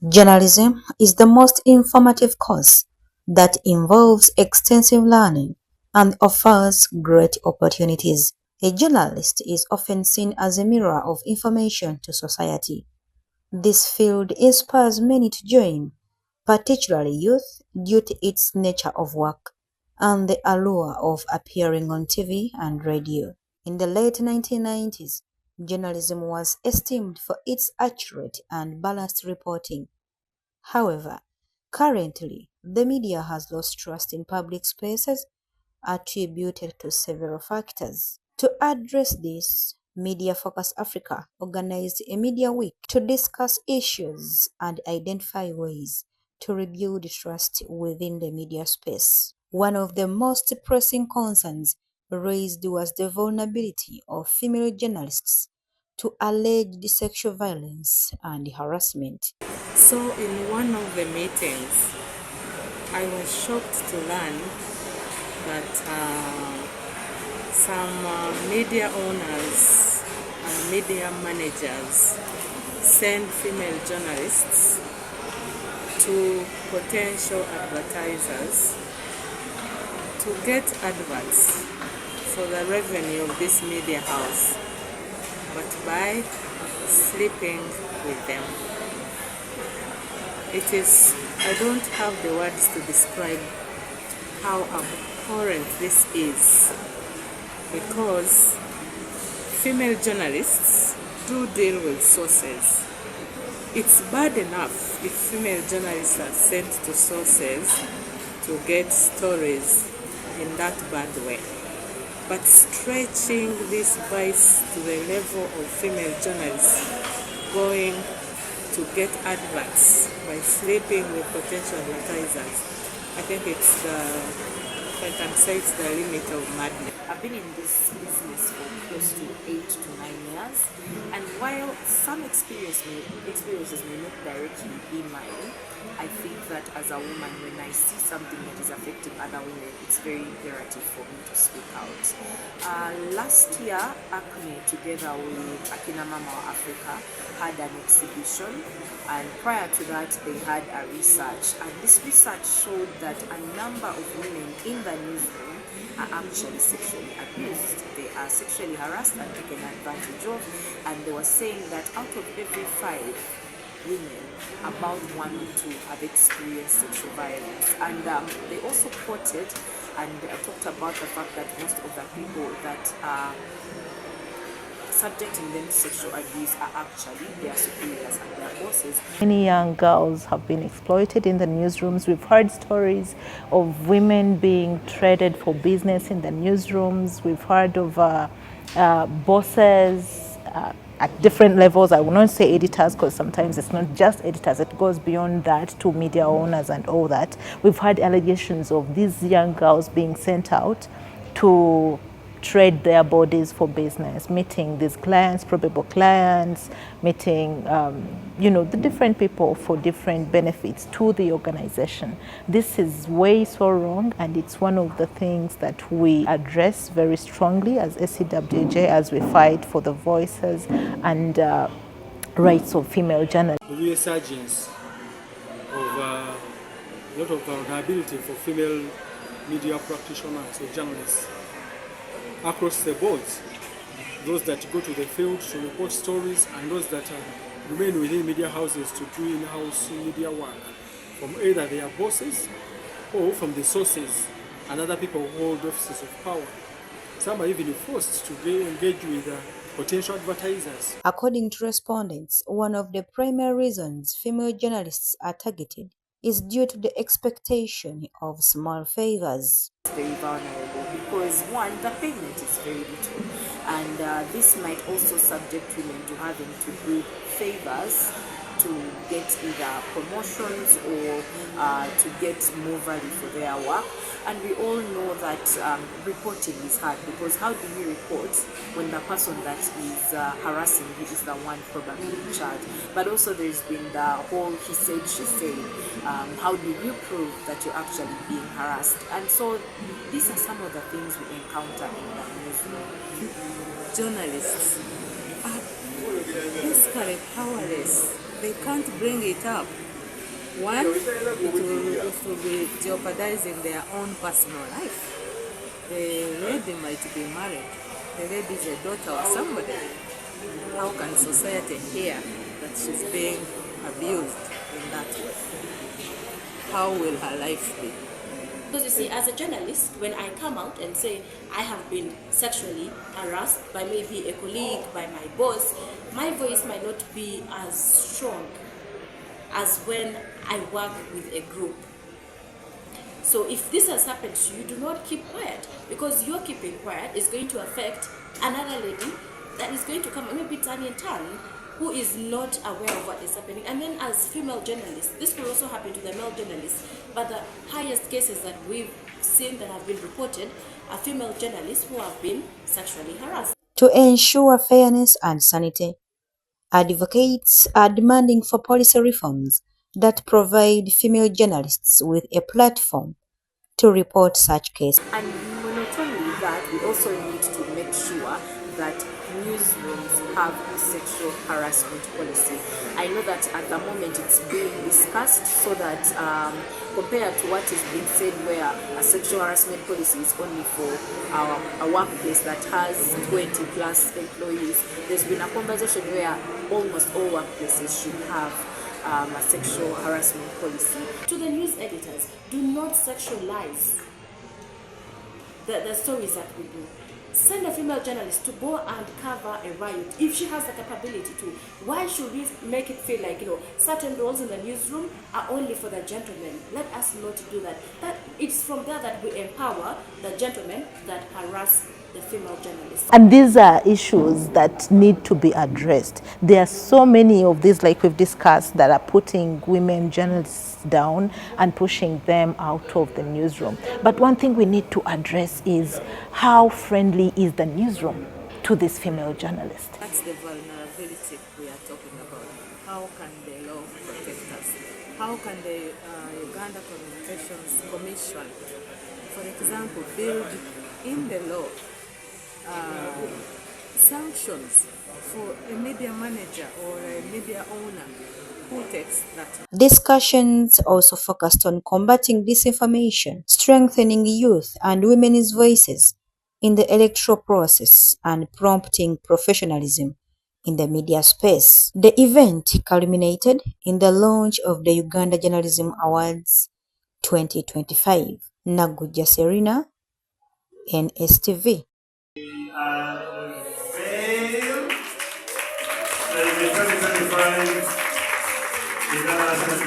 Journalism is the most informative course that involves extensive learning and offers great opportunities. A journalist is often seen as a mirror of information to society. This field inspires many to join, particularly youth, due to its nature of work and the allure of appearing on TV and radio. In the late 1990s, journalism was esteemed for its accurate and balanced reporting. However, currently, the media has lost trust in public spaces, attributed to several factors. To address this, Media Focus Africa organized a media week to discuss issues and identify ways to rebuild trust within the media space. One of the most pressing concerns raised was the vulnerability of female journalists to alleged sexual violence and harassment. So in one of the meetings, I was shocked to learn that some media owners and media managers send female journalists to potential advertisers to get adverts for the revenue of this media house, but by sleeping with them. I don't have the words to describe how abhorrent this is, because female journalists do deal with sources. It's bad enough if female journalists are sent to sources to get stories in that bad way. But stretching this vice to the level of female journalists going to get adverts by sleeping with potential advertisers, I think I can say it's the limit of madness. I've been in this business for close to 8 to 9 years, and while some experiences may not directly be mine, I think that as a woman, when I see something that is affecting other women, it's very imperative for me to speak out. Last year, ACME, together with Akina Mama Africa, had an exhibition, and prior to that, they had a research, and this research showed that a number of women in the newsroom are actually sexually abused. They are sexually harassed and taken advantage of, and they were saying that out of every 5 women, about 1 or 2 have experienced sexual violence. And they also quoted and talked about the fact that most of the people that are subjecting them to sexual abuse are actually their superiors and their bosses. Many young girls have been exploited in the newsrooms. We've heard stories of women being traded for business in the newsrooms. We've heard of bosses at different levels. I will not say editors, because sometimes it's not just editors, it goes beyond that to media owners and all that. We've had allegations of these young girls being sent out to trade their bodies for business, meeting these clients, probable clients, meeting the different people for different benefits to the organization. This is way so wrong, and it's one of the things that we address very strongly as SCWJ as we fight for the voices and rights of female journalists. The resurgence of a lot of vulnerability for female media practitioners or journalists across the board, those that go to the field to report stories and those that remain within media houses to do in-house media work, from either their bosses or from the sources and other people who hold offices of power. Some are even forced to engage with potential advertisers. According to respondents, one of the primary reasons female journalists are targeted is due to the expectation of small favors. Very vulnerable because, one, the payment is very little, and this might also subject women to having to do favors to get either promotions or to get more value for their work. And we all know that reporting is hard, because how do you report when the person that is harassing you is the one probably in charge? But also there's been the whole he said, she said. How do you prove that you're actually being harassed? And so these are some of the things we encounter in the newsroom. Journalists are psychologically powerless. They can't bring it up. One, it will be jeopardizing their own personal life. The lady might be married. The lady is a daughter of somebody. How can society hear that she's being abused in that way? How will her life be? Because you see, as a journalist, when I come out and say I have been sexually harassed by maybe a colleague, by my boss, my voice might not be as strong as when I work with a group. So if this has happened to you, do not keep quiet, because your keeping quiet is going to affect another lady that is going to come, maybe turn and turn, who is not aware of what is happening. And then as female journalists, this will also happen to the male journalists, but the highest cases that we've seen that have been reported are female journalists who have been sexually harassed. To ensure fairness and sanity, advocates are demanding for policy reforms that provide female journalists with a platform to report such cases. And not only that, we also need to make sure that newsrooms have a sexual harassment policy. I know that at the moment it's being discussed so that compared to what is being said where a sexual harassment policy is only for a workplace that has 20 plus employees, there's been a conversation where almost all workplaces should have a sexual harassment policy. To the news editors, do not sexualize the stories that we do. Send a female journalist to go and cover a riot if she has the capability to. Why should we make it feel like, certain roles in the newsroom are only for the gentlemen? Let us not do that. It's from there that we empower the gentlemen that harass the female journalists. And these are issues that need to be addressed. There are so many of these, like we've discussed, that are putting women journalists down and pushing them out of the newsroom. But one thing we need to address is how friendly is the newsroom to these female journalists? That's the vulnerability we are talking about. How can the law protect us? How can the Uganda Communications Commission, for example, build in the law sanctions for a media manager or a media owner who takes that? Discussions also focused on combating disinformation, strengthening youth and women's voices in the electoral process, and prompting professionalism in the media space. The event culminated in the launch of the Uganda Journalism Awards 2025. Nagujja Serena, NSTV. Fail. 2025.